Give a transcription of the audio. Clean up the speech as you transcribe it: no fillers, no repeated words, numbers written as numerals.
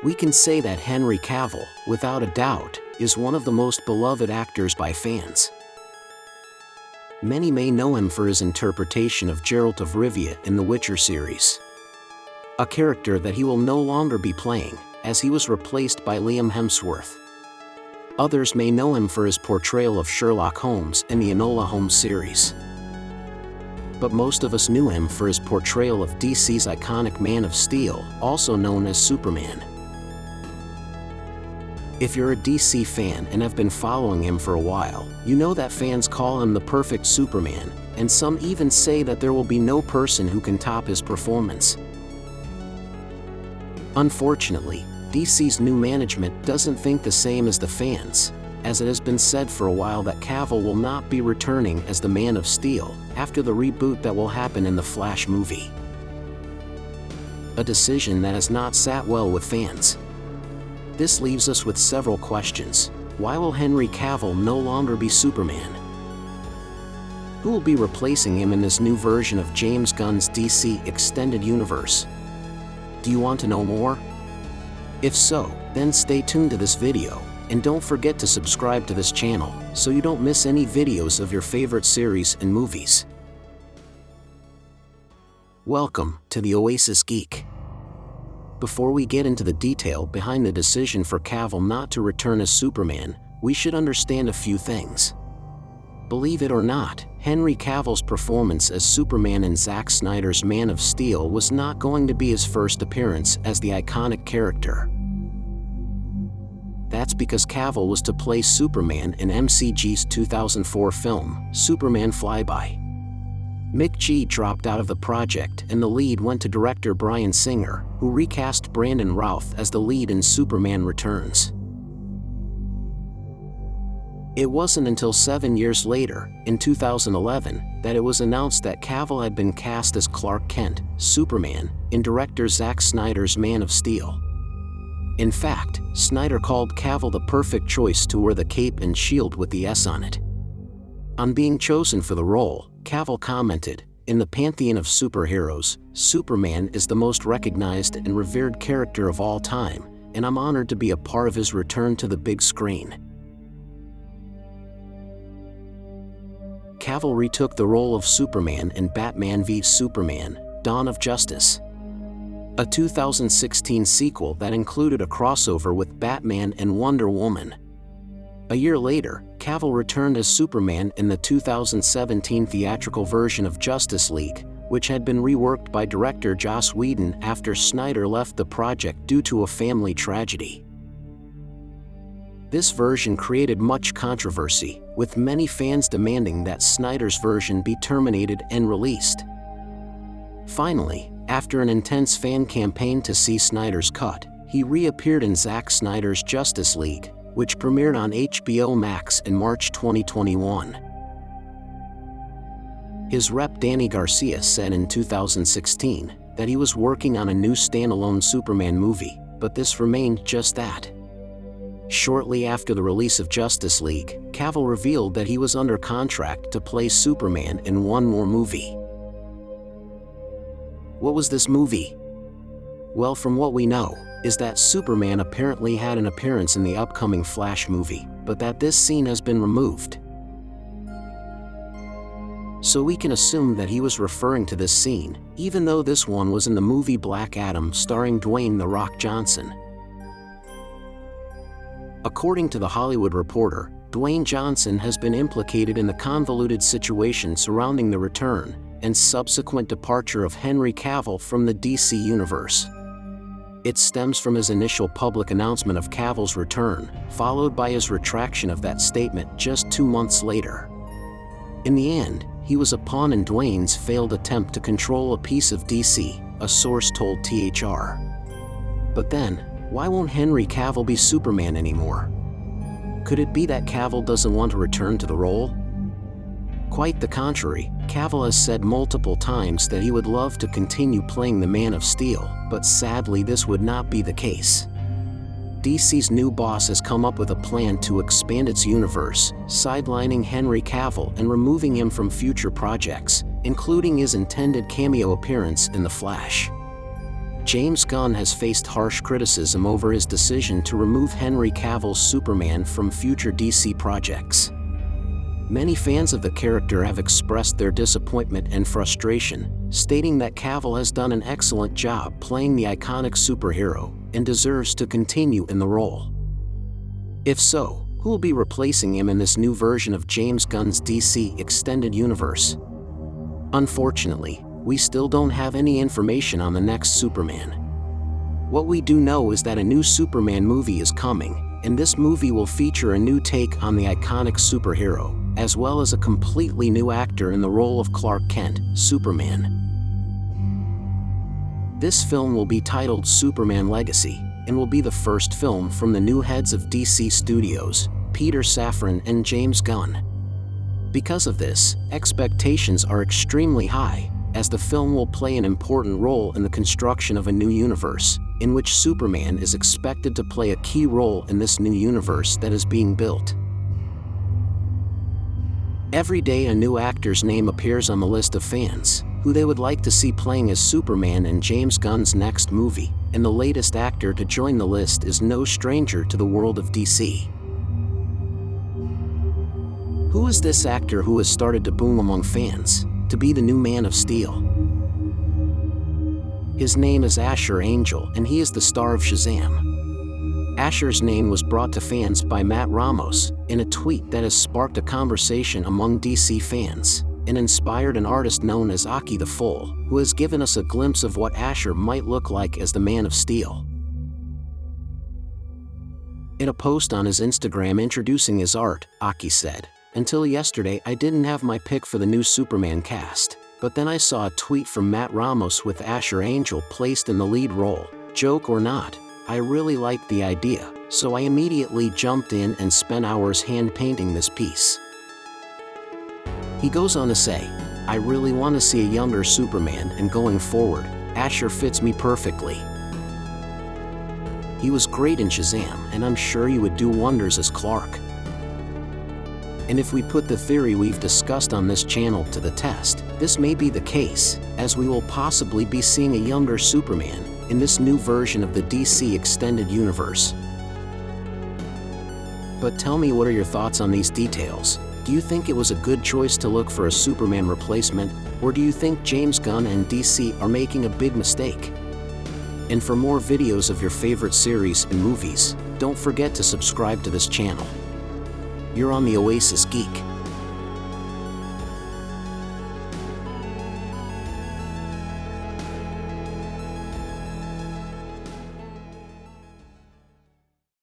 We can say that Henry Cavill, without a doubt, is one of the most beloved actors by fans. Many may know him for his interpretation of Geralt of Rivia in the Witcher series, a character that he will no longer be playing, as he was replaced by Liam Hemsworth. Others may know him for his portrayal of Sherlock Holmes in the Enola Holmes series. But most of us knew him for his portrayal of DC's iconic Man of Steel, also known as Superman. If you're a DC fan and have been following him for a while, you know that fans call him the perfect Superman, and some even say that there will be no person who can top his performance. Unfortunately, DC's new management doesn't think the same as the fans, as it has been said for a while that Cavill will not be returning as the Man of Steel after the reboot that will happen in the Flash movie. A decision that has not sat well with fans. This leaves us with several questions. Why will Henry Cavill no longer be Superman? Who will be replacing him in this new version of James Gunn's DC Extended Universe? Do you want to know more? If so, then stay tuned to this video, and don't forget to subscribe to this channel, so you don't miss any videos of your favorite series and movies. Welcome to the Oasis Geek. Before we get into the detail behind the decision for Cavill not to return as Superman, we should understand a few things. Believe it or not, Henry Cavill's performance as Superman in Zack Snyder's Man of Steel was not going to be his first appearance as the iconic character. That's because Cavill was to play Superman in MCG's 2004 film, Superman Flyby. Mick G dropped out of the project and the lead went to director Bryan Singer, who recast Brandon Routh as the lead in Superman Returns. It wasn't until 7 years later, in 2011, that it was announced that Cavill had been cast as Clark Kent, Superman, in director Zack Snyder's Man of Steel. In fact, Snyder called Cavill the perfect choice to wear the cape and shield with the S on it. On being chosen for the role, Cavill commented, "In the pantheon of superheroes, Superman is the most recognized and revered character of all time, and I'm honored to be a part of his return to the big screen." Cavill retook the role of Superman in Batman v Superman: Dawn of Justice, a 2016 sequel that included a crossover with Batman and Wonder Woman. A year later, Cavill returned as Superman in the 2017 theatrical version of Justice League, which had been reworked by director Joss Whedon after Snyder left the project due to a family tragedy. This version created much controversy, with many fans demanding that Snyder's version be terminated and released. Finally, after an intense fan campaign to see Snyder's cut, he reappeared in Zack Snyder's Justice League, which premiered on HBO Max in March 2021. His rep Danny Garcia said in 2016 that he was working on a new standalone Superman movie, but this remained just that. Shortly after the release of Justice League, Cavill revealed that he was under contract to play Superman in one more movie. What was this movie? Well, from what we know, is that Superman apparently had an appearance in the upcoming Flash movie, but that this scene has been removed. So we can assume that he was referring to this scene, even though this one was in the movie Black Adam starring Dwayne "The Rock" Johnson. According to The Hollywood Reporter, Dwayne Johnson has been implicated in the convoluted situation surrounding the return and subsequent departure of Henry Cavill from the DC Universe. It stems from his initial public announcement of Cavill's return, followed by his retraction of that statement just 2 months later. In the end, he was a pawn in Dwayne's failed attempt to control a piece of DC, a source told THR. But then, why won't Henry Cavill be Superman anymore? Could it be that Cavill doesn't want to return to the role? Quite the contrary, Cavill has said multiple times that he would love to continue playing the Man of Steel, but sadly this would not be the case. DC's new boss has come up with a plan to expand its universe, sidelining Henry Cavill and removing him from future projects, including his intended cameo appearance in The Flash. James Gunn has faced harsh criticism over his decision to remove Henry Cavill's Superman from future DC projects. Many fans of the character have expressed their disappointment and frustration, stating that Cavill has done an excellent job playing the iconic superhero and deserves to continue in the role. If so, who will be replacing him in this new version of James Gunn's DC Extended Universe? Unfortunately, we still don't have any information on the next Superman. What we do know is that a new Superman movie is coming, and this movie will feature a new take on the iconic superhero, as well as a completely new actor in the role of Clark Kent, Superman. This film will be titled Superman Legacy, and will be the first film from the new heads of DC Studios, Peter Safran and James Gunn. Because of this, expectations are extremely high, as the film will play an important role in the construction of a new universe, in which Superman is expected to play a key role in this new universe that is being built. Every day a new actor's name appears on the list of fans, who they would like to see playing as Superman in James Gunn's next movie, and the latest actor to join the list is no stranger to the world of DC. Who is this actor who has started to boom among fans, to be the new Man of Steel? His name is Asher Angel, and he is the star of Shazam. Asher's name was brought to fans by Matt Ramos in a tweet that has sparked a conversation among DC fans, and inspired an artist known as Aki the Fool, who has given us a glimpse of what Asher might look like as the Man of Steel. In a post on his Instagram introducing his art, Aki said, "Until yesterday I didn't have my pick for the new Superman cast, but then I saw a tweet from Matt Ramos with Asher Angel placed in the lead role. Joke or not, I really liked the idea, so I immediately jumped in and spent hours hand painting this piece." He goes on to say, "I really want to see a younger Superman, and going forward, Asher fits me perfectly. He was great in Shazam, and I'm sure he would do wonders as Clark." And if we put the theory we've discussed on this channel to the test, this may be the case, as we will possibly be seeing a younger Superman in this new version of the DC Extended Universe. But tell me, what are your thoughts on these details? Do you think it was a good choice to look for a Superman replacement, or do you think James Gunn and DC are making a big mistake? And for more videos of your favorite series and movies, don't forget to subscribe to this channel. You're on the Oasis Geek.